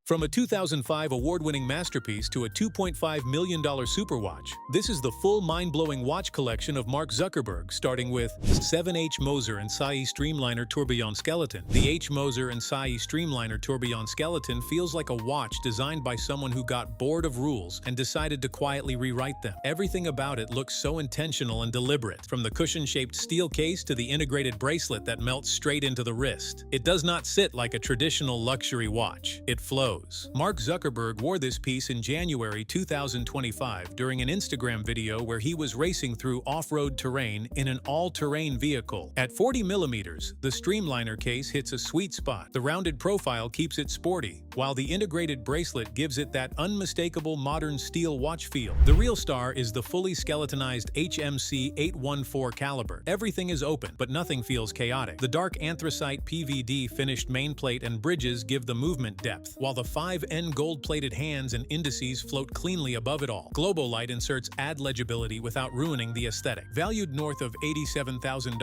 From a 2005 award-winning masterpiece to a $2.5 million superwatch, this is the full mind-blowing watch collection of Mark Zuckerberg, starting with 7H Moser and COSC Streamliner Tourbillon Skeleton. The H Moser and COSC Streamliner Tourbillon Skeleton feels like a watch designed by someone who got bored of rules and decided to quietly rewrite them. Everything about it looks so intentional and deliberate, from the cushion-shaped steel case to the integrated bracelet that melts straight into the wrist. It does not sit like a traditional luxury watch. It flows. Mark Zuckerberg wore this piece in January 2025 during an Instagram video where he was racing through off-road terrain in an all-terrain vehicle. At 40 millimeters, the Streamliner case hits a sweet spot. The rounded profile keeps it sporty, while the integrated bracelet gives it that unmistakable modern steel watch feel. The real star is the fully skeletonized HMC 814 caliber. Everything is open, but nothing feels chaotic. The dark anthracite PVD finished mainplate and bridges give the movement depth, while the 5N gold-plated hands and indices float cleanly above it all. Globolight inserts add legibility without ruining the aesthetic. Valued north of $87,000,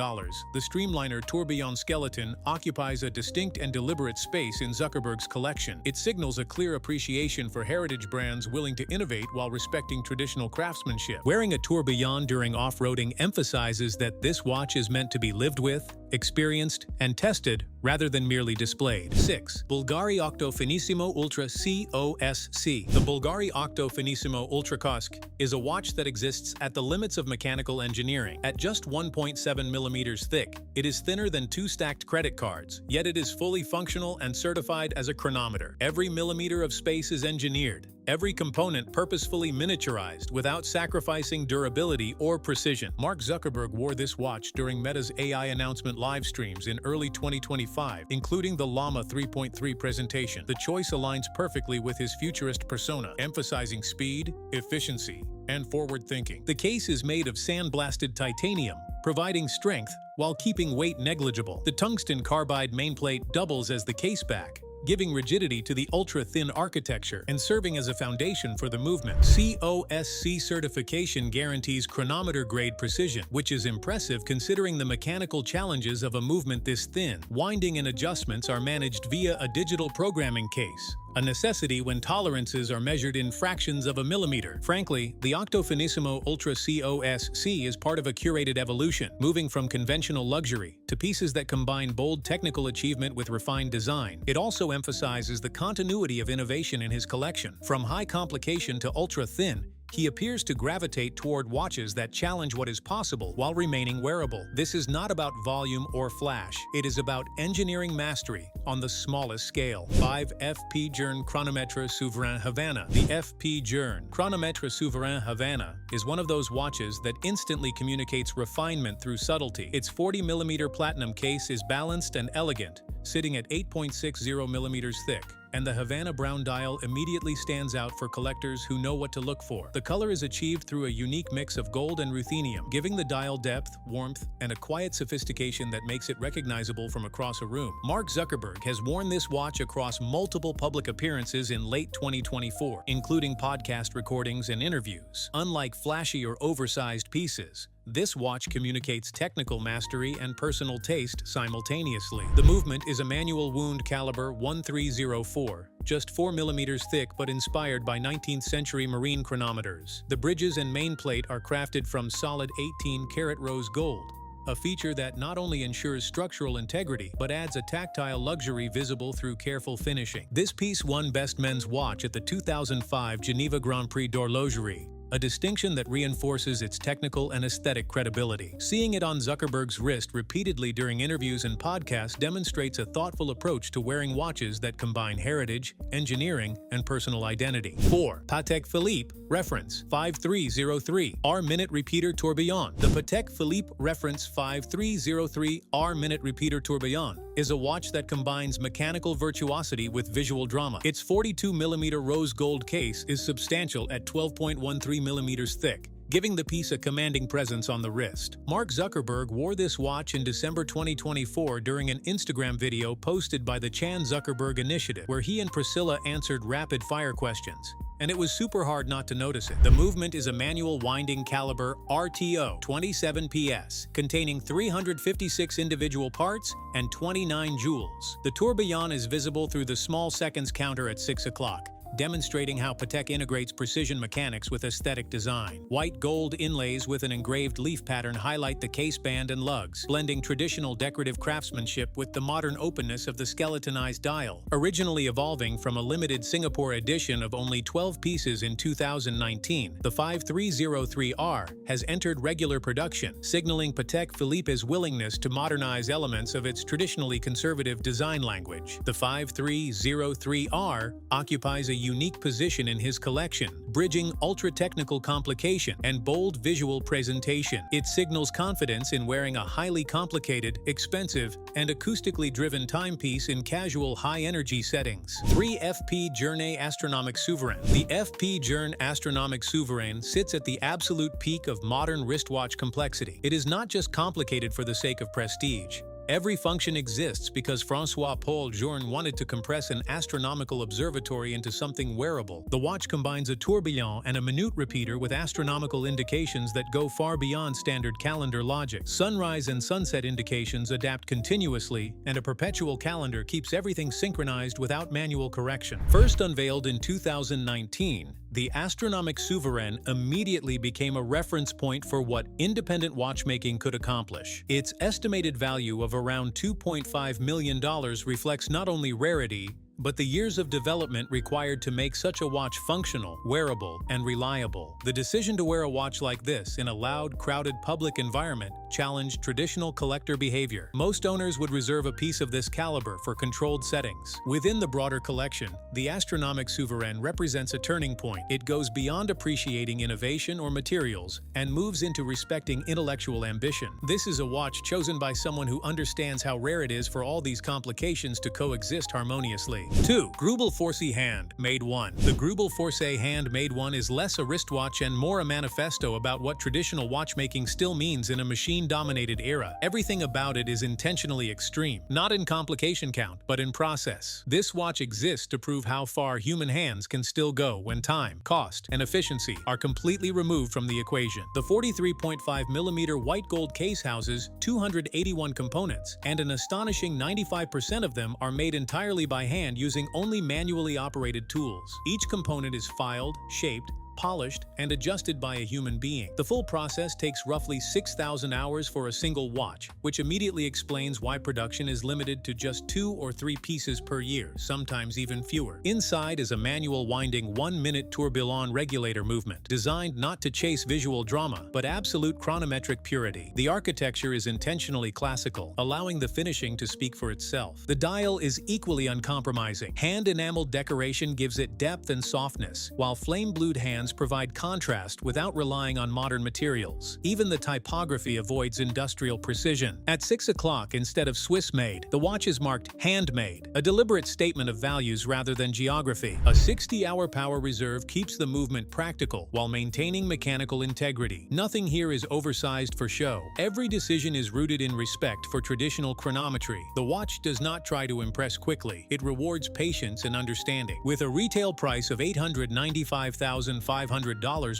the Streamliner Tourbillon Skeleton occupies a distinct and deliberate space in Zuckerberg's collection. It signals a clear appreciation for heritage brands willing to innovate while respecting traditional craftsmanship. Wearing a tourbillon during off-roading emphasizes that this watch is meant to be lived with, experienced, and tested rather than merely displayed. 6. Bulgari Octo Finissimo Ultra COSC. The Bulgari Octo Finissimo Ultra COSC is a watch that exists at the limits of mechanical engineering. At just 1.7 millimeters thick, it is thinner than 2 stacked credit cards, yet it is fully functional and certified as a chronometer. Every millimeter of space is engineered, every component purposefully miniaturized without sacrificing durability or precision. Mark Zuckerberg wore this watch during Meta's AI announcement live streams in early 2025, including the Llama 3.3 presentation. The choice aligns perfectly with his futurist persona, emphasizing speed, efficiency, and forward thinking. The case is made of sandblasted titanium, providing strength while keeping weight negligible. The tungsten carbide mainplate doubles as the case back, giving rigidity to the ultra-thin architecture and serving as a foundation for the movement. COSC certification guarantees chronometer-grade precision, which is impressive considering the mechanical challenges of a movement this thin. Winding and adjustments are managed via a digital programming case, a necessity when tolerances are measured in fractions of a millimeter. Frankly, the Octo Finissimo Ultra COSC is part of a curated evolution, moving from conventional luxury to pieces that combine bold technical achievement with refined design. It also emphasizes the continuity of innovation in his collection. From high complication to ultra-thin, he appears to gravitate toward watches that challenge what is possible while remaining wearable. This is not about volume or flash. It is about engineering mastery on the smallest scale. 5. FP Journe Chronomètre Souverain Havana. The FP Journe Chronomètre Souverain Havana is one of those watches that instantly communicates refinement through subtlety. Its 40mm platinum case is balanced and elegant, sitting at 8.60 millimeters thick, and the Havana brown dial immediately stands out for collectors who know what to look for. The color is achieved through a unique mix of gold and ruthenium, giving the dial depth, warmth, and a quiet sophistication that makes it recognizable from across a room. Mark Zuckerberg has worn this watch across multiple public appearances in late 2024, including podcast recordings and interviews. Unlike flashy or oversized pieces, this watch communicates technical mastery and personal taste simultaneously. The movement is a manual wound caliber 1304, just 4 millimeters thick but inspired by 19th century marine chronometers. The bridges and mainplate are crafted from solid 18-karat rose gold, a feature that not only ensures structural integrity but adds a tactile luxury visible through careful finishing. This piece won Best Men's Watch at the 2005 Geneva Grand Prix d'Horlogerie, a distinction that reinforces its technical and aesthetic credibility. Seeing it on Zuckerberg's wrist repeatedly during interviews and podcasts demonstrates a thoughtful approach to wearing watches that combine heritage, engineering, and personal identity. 4. Patek Philippe Reference 5303 R-Minute Repeater Tourbillon. The Patek Philippe Reference 5303 R-Minute Repeater Tourbillon is a watch that combines mechanical virtuosity with visual drama. Its 42mm rose gold case is substantial at 12.13 millimeters thick, giving the piece a commanding presence on the wrist. Mark Zuckerberg wore this watch in December 2024 during an Instagram video posted by the Chan Zuckerberg Initiative, where he and Priscilla answered rapid-fire questions and it was super hard not to notice it. The movement is a manual winding caliber RTO 27 PS, containing 356 individual parts and 29 jewels. The tourbillon is visible through the small seconds counter at 6 o'clock, demonstrating how Patek integrates precision mechanics with aesthetic design. White gold inlays with an engraved leaf pattern highlight the caseband and lugs, blending traditional decorative craftsmanship with the modern openness of the skeletonized dial. Originally evolving from a limited Singapore edition of only 12 pieces in 2019, the 5303R has entered regular production, signaling Patek Philippe's willingness to modernize elements of its traditionally conservative design language. The 5303R occupies a unique position in his collection, bridging ultra-technical complication and bold visual presentation. It signals confidence in wearing a highly complicated, expensive, and acoustically driven timepiece in casual high-energy settings. 3 FP Journe Astronomique Souverain. The FP Journe Astronomique Souverain sits at the absolute peak of modern wristwatch complexity. It is not just complicated for the sake of prestige. Every function exists because François-Paul Journe wanted to compress an astronomical observatory into something wearable. The watch combines a tourbillon and a minute repeater with astronomical indications that go far beyond standard calendar logic. Sunrise and sunset indications adapt continuously, and a perpetual calendar keeps everything synchronized without manual correction. First unveiled in 2019, the Astronomique Souverain immediately became a reference point for what independent watchmaking could accomplish. Its estimated value of around $2.5 million reflects not only rarity, but the years of development required to make such a watch functional, wearable, and reliable. The decision to wear a watch like this in a loud, crowded public environment challenged traditional collector behavior. Most owners would reserve a piece of this caliber for controlled settings. Within the broader collection, the Astronomique Souverain represents a turning point. It goes beyond appreciating innovation or materials and moves into respecting intellectual ambition. This is a watch chosen by someone who understands how rare it is for all these complications to coexist harmoniously. 2. Greubel Forsey Handmade One. The Greubel Forsey Handmade One is less a wristwatch and more a manifesto about what traditional watchmaking still means in a machine-dominated era. Everything about it is intentionally extreme, not in complication count, but in process. This watch exists to prove how far human hands can still go when time, cost, and efficiency are completely removed from the equation. The 43.5mm white gold case houses 281 components, and an astonishing 95% of them are made entirely by hand using only manually operated tools. Each component is filed, shaped, polished, and adjusted by a human being. The full process takes roughly 6,000 hours for a single watch, which immediately explains why production is limited to just 2 or 3 pieces per year, sometimes even fewer. Inside is a manual winding 1-minute tourbillon regulator movement, designed not to chase visual drama, but absolute chronometric purity. The architecture is intentionally classical, allowing the finishing to speak for itself. The dial is equally uncompromising. Hand-enameled decoration gives it depth and softness, while flame-blued hands provide contrast without relying on modern materials. Even the typography avoids industrial precision. At 6 o'clock instead of Swiss-made, the watch is marked handmade, a deliberate statement of values rather than geography. A 60-hour power reserve keeps the movement practical while maintaining mechanical integrity. Nothing here is oversized for show. Every decision is rooted in respect for traditional chronometry. The watch does not try to impress quickly. It rewards patience and understanding. With a retail price of $895,500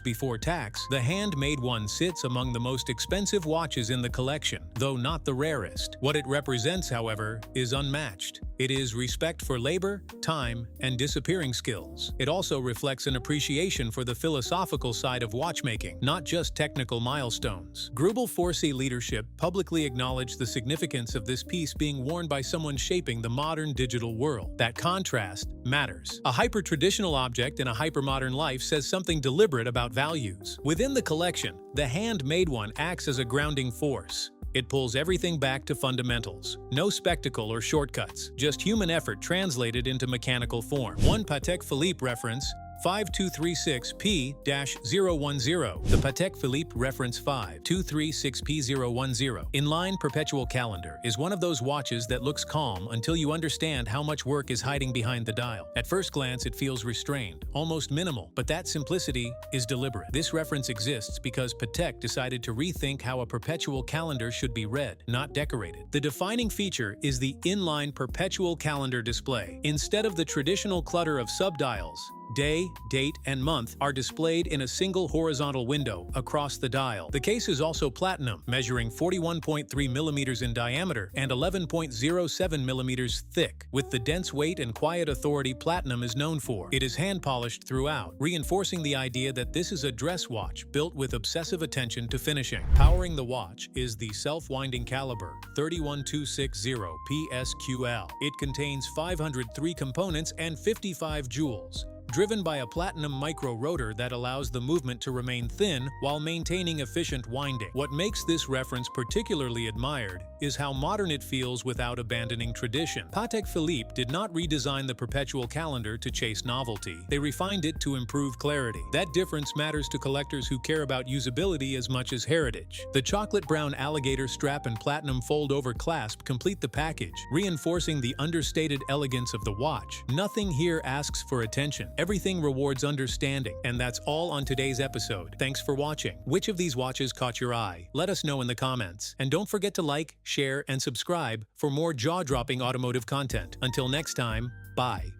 before tax, the handmade one sits among the most expensive watches in the collection, though not the rarest. What it represents, however, is unmatched. It is respect for labor, time, and disappearing skills. It also reflects an appreciation for the philosophical side of watchmaking, not just technical milestones. Greubel Forsey leadership publicly acknowledged the significance of this piece being worn by someone shaping the modern digital world. That contrast matters. A hyper-traditional object in a hyper-modern life says something deliberate about values. Within the collection, the handmade one acts as a grounding force. It pulls everything back to fundamentals. No spectacle or shortcuts, just human effort translated into mechanical form. One Patek Philippe reference, 5236P-010. The Patek Philippe reference 5236P010 inline perpetual calendar is one of those watches that looks calm until you understand how much work is hiding behind the dial. At first glance, it feels restrained, almost minimal, but that simplicity is deliberate. This reference exists because Patek decided to rethink how a perpetual calendar should be read, not decorated. The defining feature is the inline perpetual calendar display. Instead of the traditional clutter of subdials, day, date, and month are displayed in a single horizontal window across the dial. The case is also platinum, measuring 41.3 millimeters in diameter and 11.07 millimeters thick, with the dense weight and quiet authority platinum is known for. It is hand-polished throughout, reinforcing the idea that this is a dress watch built with obsessive attention to finishing. Powering the watch is the self-winding caliber 31260 PSQL. It contains 503 components and 55 jewels, driven by a platinum micro-rotor that allows the movement to remain thin while maintaining efficient winding. What makes this reference particularly admired is how modern it feels without abandoning tradition. Patek Philippe did not redesign the perpetual calendar to chase novelty. They refined it to improve clarity. That difference matters to collectors who care about usability as much as heritage. The chocolate brown alligator strap and platinum fold-over clasp complete the package, reinforcing the understated elegance of the watch. Nothing here asks for attention. Everything rewards understanding, and that's all on today's episode. Thanks for watching. Which of these watches caught your eye? Let us know in the comments. And don't forget to like, share, and subscribe for more jaw-dropping automotive content. Until next time, bye.